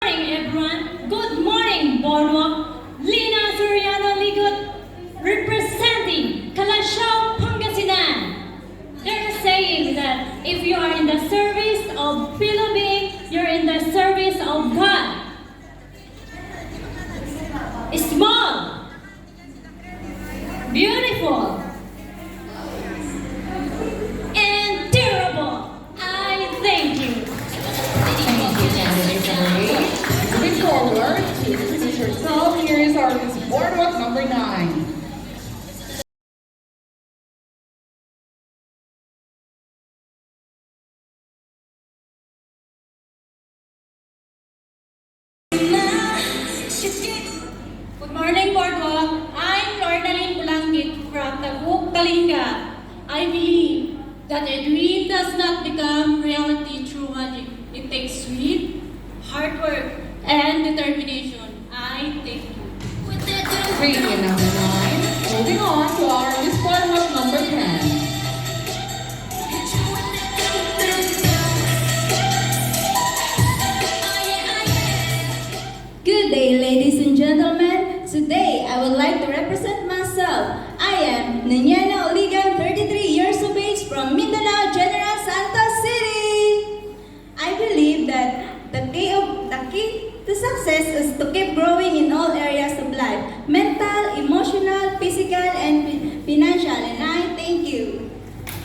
Everyone, good morning, Boardwalk. Lina Soriano Ligot, representing Calasiao, Pangasinan. There's a saying that if you are in the service of fellow being, you're in the service of God. Small, beautiful, and durable. I thank you. Moving forward to introduce yourself, here is our Miss Boardwalk number 9. Good morning, Boardwalk. I'm Lornaline Bulangit from Tabuk, Kalinga. I believe that a dream does not become reality through magic. It takes sweet, hard work, and determination. I thank you. Training number 9. Moving on to our Miss Boardwalk number 10. Good day, ladies and gentlemen. Today, I would like to represent myself. I am Nanyana Oligan, 33 years of age from Mindanao, General Santos City. I believe that the key to success is to keep growing in all areas of life, mental, emotional, physical, and financial. And I thank you.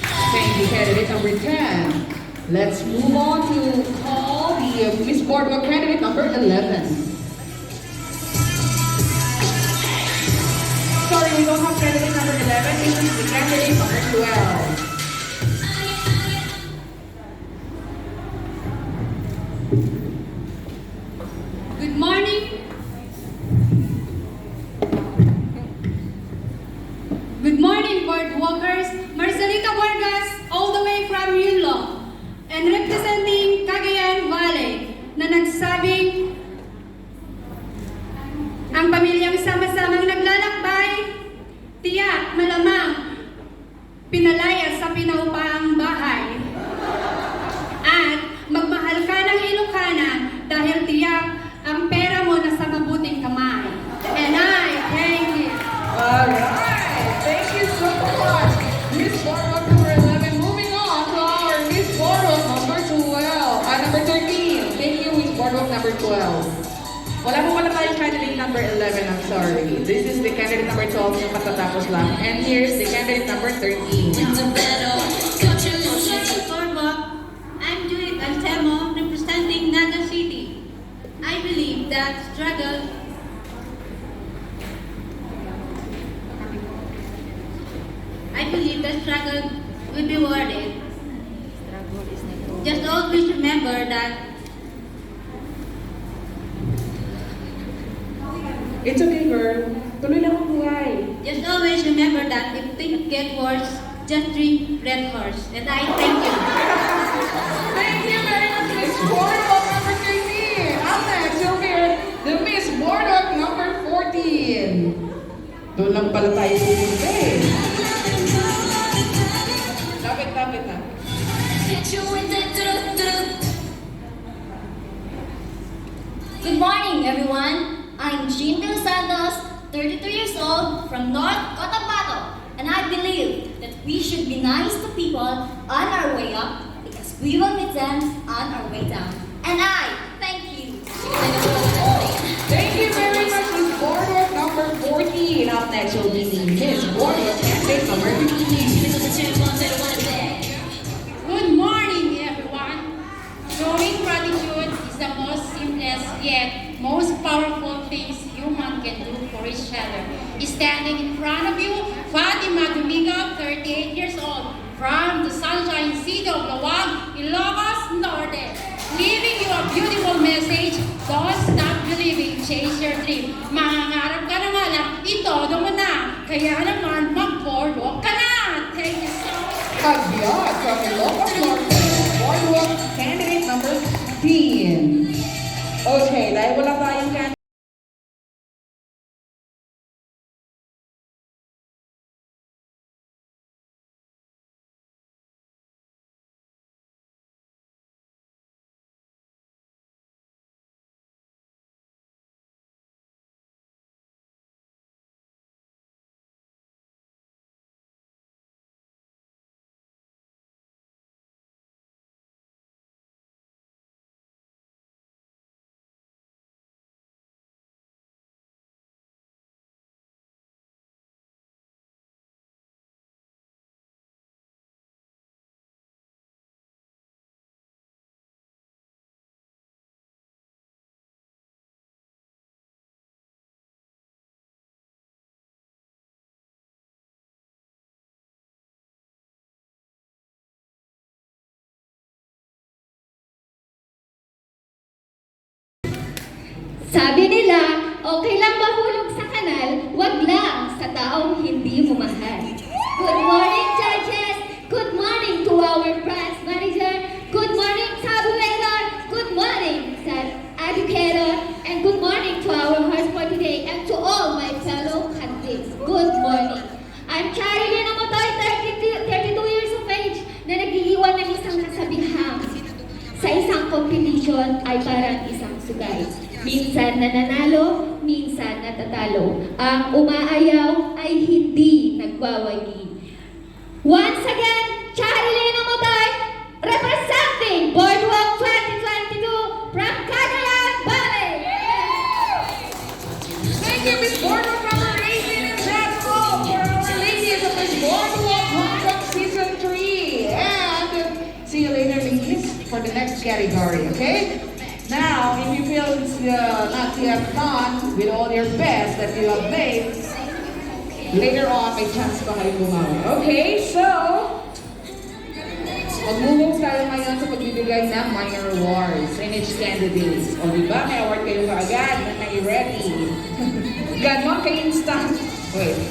Thank you, candidate number 10. Let's move on to call the Miss Boardwalk candidate number 11. Sorry, we don't have candidate number 11. This is the candidate number 12. Good morning. Good morning, Boardwalkers. Marcelita Vargas, all the way from Yunlong, and representing Cagayan Valley, na nagsabing ang pamilyang sama-samang naglalakbay, tiyak, malamang, pinalaya sa pinaupaang bahay. At magmahal ka ng Ilocana dahil tiyak ang pera mo nasa mabuting kamay. And I thank you. Alright, thank you so much. Miss Boardwalk number 11. Moving on to our Miss Boardwalk number 12. Number 13. Thank you, Miss Boardwalk number 12. Wala po pala tayong candidate number 11, I'm sorry. This is the candidate number 12 yung katatapos lang. And here's the candidate number 13. Boardwalk, I'm Judith Anselmo, representing Naga City. I believe that struggle will be worth it. Just always remember that It's okay, girl. Tuloy lang ang buhay. just always remember that if things get worse, just drink Red Horse. And I thank you. Thank you very much, Miss Boardwalk number 13. Up next, you'll hear the Miss Boardwalk Doon lang pala tayo pupunta eh. Lapit na. Good morning, everyone. I'm Jean Del Santos, 32 years old, from North Cotabato, and I believe that we should be nice to people on our way up because we will meet them on our way down. And I thank you. Thank you very much, Miss Boardwalk number 14. Up next will be the Miss Boardwalk candidate number 15. Good morning, everyone. Showing gratitude is the most simplest yet most powerful things human can do for each other. Standing in front of you, Fatima Domingo, 38 years old, from the sunshine city of Lawag, Ilocos Norte, leaving you a beautiful message. Don't stop believing, chase your dream. Mangangarap ka na nga lang, itodo mo na. Kaya naman, mag-boardwalk ka na. Thank you so much. Kagyat from Ilocos Norte, Boardwalk candidate number 15. Okay, dahil wala tayong candidate. Sabi nila, okay lang mahulog sa kanal, wag lang sa taong hindi mo mahal. Good morning, judges! Good morning to our press manager! Good morning, tabulator! Good morning, sir educator! And good morning to our host for today and to all my fellow candidates. Good morning! I'm Charilyn Amotoy, 32 years of age, na nag-iiwan ng isang kasabihan. Sa isang competition ay parang isang sugay. Minsan nananalo, minsan natatalo. Ang umaayaw ay hindi nagwawagi. Once again, Charilyn Amotoy, representing Boardwalk 2022 from Cagayan Valley. Thank you, Miss Boardwalk number 18, and that's all for our ladies of Miss Boardwalk Homecoming Season 3. And see you later, ladies, for the next category, okay? Now, if you feel it's not yet done with all your best that you have made, later on, may chance pa kayong bumawi. Okay, so, mag-move tayo ngayon sa pagbibigay ng minor awards in each candidate. O diba, may award kayo kaagad na nai-ready. Ganon ka-instant. Wait.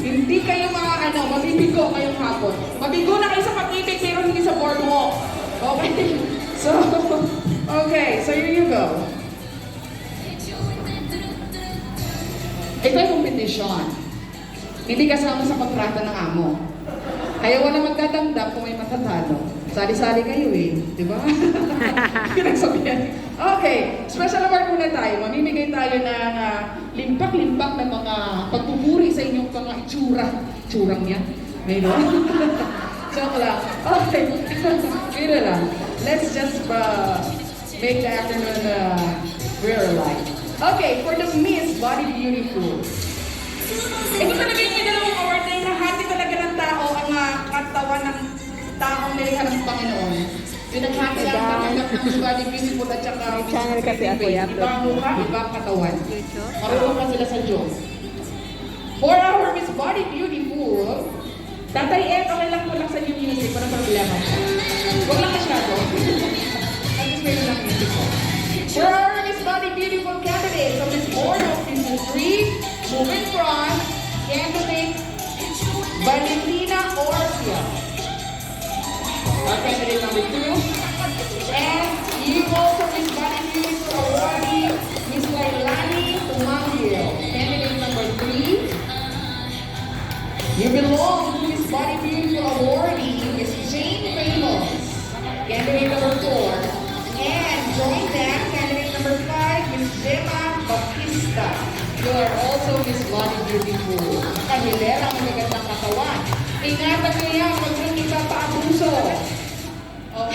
Hindi kayo mabibigo ngayong hapon. Mabigo na kayo sa pag-ibig pero hindi sa boardwalk. Okay? So here you go. Ito ay competition. Hindi kasama sa kontrata ng amo. Kaya wala magdadamdam kung may matatalo. Sali-sali kayo eh. Di ba? Pinagsabihan. Okay. Special award muna tayo. Mamimigay tayo ng limpak-limpak na mga pagpupuri sa inyong mga itsura. Itsurang yan. Mayroon? Joke lang. Okay. Ito lang. Let's just make the afternoon real life. Okay, for the Miss Body Beautiful. Ito talaga yung dalawang award na hinahati talaga ng tao ang katawan ng taong nilikha ng Panginoon. Pinaghati ang talaga ng Miss Body Beautiful at saka channel kasi ako i-upload. Iba ang mukha, iba ang katawan. Marunong pa sila sa Diyos. For our Miss Body Beautiful, Tatay Ed, okay lang po lang sa new music, para problema siya. Huwag lang masyado. At least may lang music ko. For our Miss Body Beautiful candidate, so Miss Boardwalk Season 3, moving from candidate Valentina Orsia. Our candidate number 2. And you also Miss Body Beautiful awardee, Miss Lailani Tumangil, candidate number 3. are also Miss Body Beautiful. Kahilera, magagandang katawan. Ingatan nyo yan, huwag nyo ipapaabuso. Oh.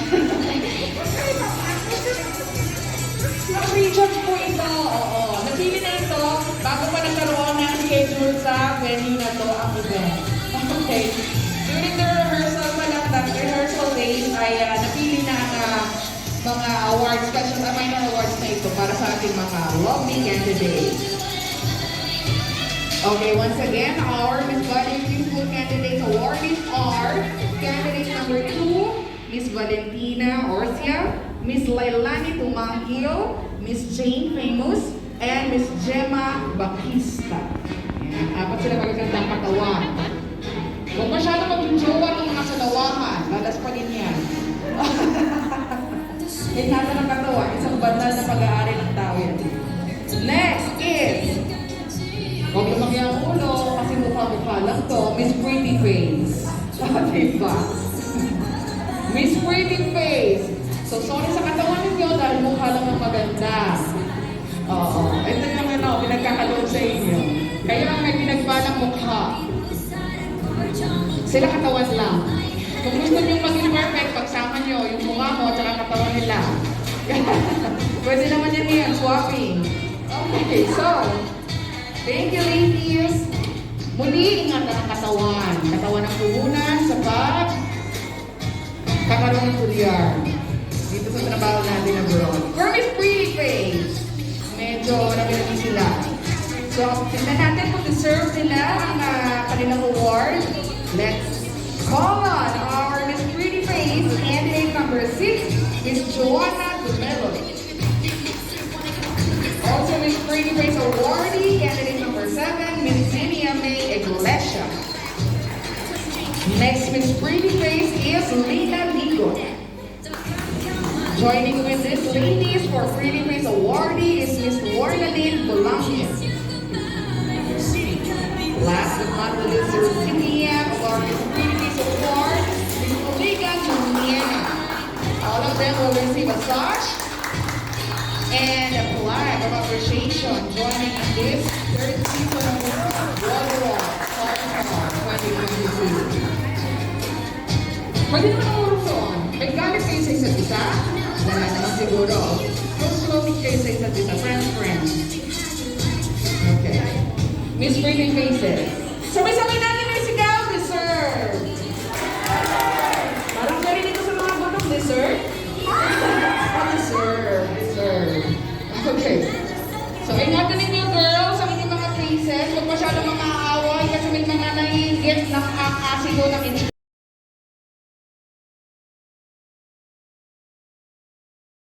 Region po ito. Oo. Napili na ito bago pa nagkaroon ng schedule sa venue na to ang event. Okay. During the rehearsal pa lang, the rehearsal days ay napili na ang mga awards, special minor awards na ito para sa ating mga lovely candidates. Okay, once again, our Miss Body Beautiful Candidates awardees are candidate number 2, Miss Valentina Orsia, Miss Lailani Tumangil, Miss Jane Famous, and Miss Gemma Bautista. Ayan, apat sila magagandang katawan. Huwag masyado mag-jowa ng mga salawahan, lalas pa din yan. Inata ng katawan, isang banal na pag-aari ng tao yan. Next is, huwag lumaki ang ulo kasi mukha-mukha lang to, Miss Pretty Face. Diba? Miss Pretty Face. So, sorry sa katawan ninyo dahil mukha lang ang maganda. Oo. Ito yung pinagkakaloon sa inyo. Kayo ang may pinagbalang mukha. Sila katawan lang. Kung gusto nyo maging perfect, pagsama nyo yung mukha mo at saka katawan nila. Pwede naman yan swapping. Okay, so, thank you, ladies. Muli, ingatan ang katawan. Katawan ng puhunan sa kakaroon ng tulyar. Dito sa trabaho natin abroad. For Miss Pretty Face, medyo nabinagi sila. So, tignan natin kung deserve nila ang kanilang award. Let's call on our Miss Pretty Face, candidate number 6, Miss Joanna Dumelo. Also, Miss Pretty Face awardee, candidate number 7, Miss Zinia May Iglesia. Next Miss Pretty Face is Lina Ligo. Joining with these ladies for Pretty Face awardee is Miss Warnalyn Bolaños. Last but not the least, the recipient of our Miss Pretty Face award, Miss Oliga Muniena. All of them will receive a sash and a flag of appreciation joining in this third season of World War 2022. Pwede naman ang uruson. May galit kayo sa isa't isa? Wala naman siguro. Close kayo sa isa't isa. Friends. Okay. Miss Pretty Faces. Sabay-sabay natin may sigaw. Deserve. Parang galing dito sa mga butong. Deserve? Deserve. Okay. So, ingatan ninyo girls ang inyong mga faces. Huwag masyadong mga away kasi may mga naiingit ng asido ng